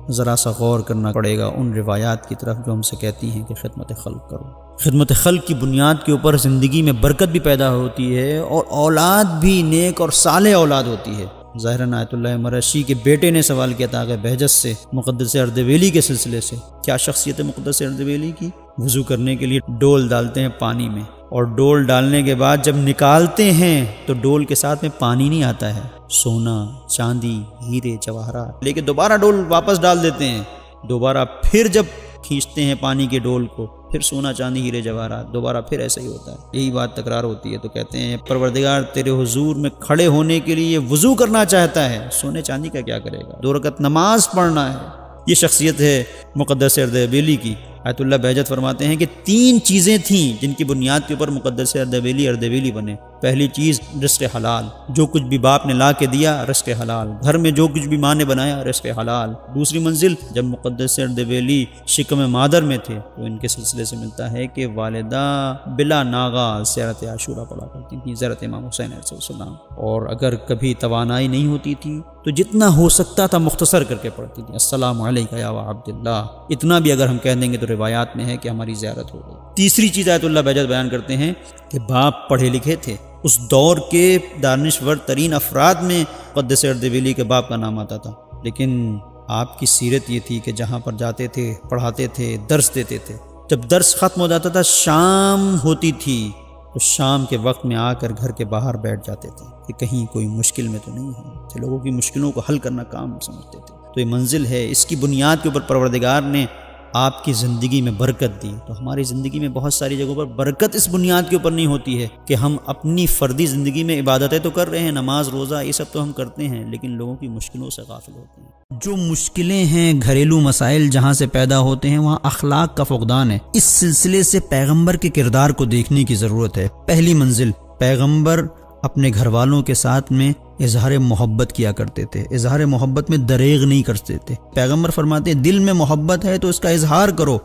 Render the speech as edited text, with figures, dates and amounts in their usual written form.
ذرا سا غور کرنا پڑے گا ان روایات کی طرف جو ہم سے کہتی ہیں کہ خدمت خلق کرو۔ خدمت خلق کی بنیاد کے اوپر زندگی میں برکت بھی پیدا ہوتی ہے اور اولاد بھی نیک اور صالح اولاد ہوتی ہے۔ ظاہراً آیت اللہ مرشی کے بیٹے نے سوال کیا تھا کہ بہجت سے، مقدس اردبیلی کے سلسلے سے، کیا شخصیت مقدس اردبیلی کی؟ وضو کرنے کے لیے ڈول ڈالتے ہیں پانی میں، اور ڈول ڈالنے کے بعد جب نکالتے ہیں تو ڈول کے ساتھ میں پانی نہیں آتا ہے، سونا، چاندی، ہیرے، جواہرات، لیکن دوبارہ ڈول واپس ڈال دیتے ہیں، دوبارہ پھر جب کھینچتے ہیں پانی کے ڈول کو، پھر سونا، چاندی، ہیرے، جواہرات، دوبارہ پھر ایسا ہی ہوتا ہے۔ یہی بات تکرار ہوتی ہے، تو کہتے ہیں پروردگار تیرے حضور میں کھڑے ہونے کے لیے وضو کرنا چاہتا ہے، سونے چاندی کا کیا کرے گا، 2 رکعت نماز پڑھنا ہے۔ یہ شخصیت ہے مقدس اردبیلی کی۔ آیت اللہ بہجت فرماتے ہیں کہ 3 چیزیں تھیں جن کی بنیاد کے اوپر مقدس اردبیلی بنے۔ پہلی چیز رزق حلال، جو کچھ بھی باپ نے لا کے دیا رزق حلال، گھر میں جو کچھ بھی ماں نے بنایا رزق حلال۔ دوسری منزل، جب مقدس اردبیلی شکم مادر میں تھے تو ان کے سلسلے سے ملتا ہے کہ والدہ بلا ناغا زیارت عاشورہ پڑھا کرتی تھیں، زیارت امام حسین علیہ السلام، اور اگر کبھی توانائی نہیں ہوتی تھی تو جتنا ہو سکتا تھا مختصر کر کے پڑھتی تھی، السلام علیکہ یا عبداللہ، اتنا بھی اگر ہم کہہ دیں گے تو روایات میں ہے کہ ہماری زیارت ہو گئی۔ تیسری چیز آیت اللہ بہجت بیان کرتے ہیں کہ باپ پڑھے لکھے تھے، اس دور کے دانشور ترین افراد میں مقدس اردبیلی کے باپ کا نام آتا تھا، لیکن آپ کی سیرت یہ تھی کہ جہاں پر جاتے تھے پڑھاتے تھے، درس دیتے تھے، جب درس ختم ہو جاتا تھا شام ہوتی تھی تو شام کے وقت میں آ کر گھر کے باہر بیٹھ جاتے تھے کہ کہیں کوئی مشکل میں تو نہیں ہے، لوگوں کی مشکلوں کو حل کرنا کام سمجھتے تھے۔ تو یہ منزل ہے، اس کی بنیاد کے اوپر پروردگار نے آپ کی زندگی میں برکت دی۔ تو ہماری زندگی میں بہت ساری جگہوں پر برکت اس بنیاد کے اوپر نہیں ہوتی ہے کہ ہم اپنی فردی زندگی میں عبادتیں تو کر رہے ہیں، نماز، روزہ، یہ سب تو ہم کرتے ہیں، لیکن لوگوں کی مشکلوں سے غافل ہوتے ہیں۔ جو مشکلیں ہیں، گھریلو مسائل جہاں سے پیدا ہوتے ہیں، وہاں اخلاق کا فقدان ہے۔ اس سلسلے سے پیغمبر کے کردار کو دیکھنے کی ضرورت ہے۔ پہلی منزل، پیغمبر اپنے گھر والوں کے ساتھ میں اظہار محبت کیا کرتے تھے، اظہار محبت میں دریغ نہیں کرتے تھے۔ پیغمبر فرماتے ہیں دل میں محبت ہے تو اس کا اظہار کرو،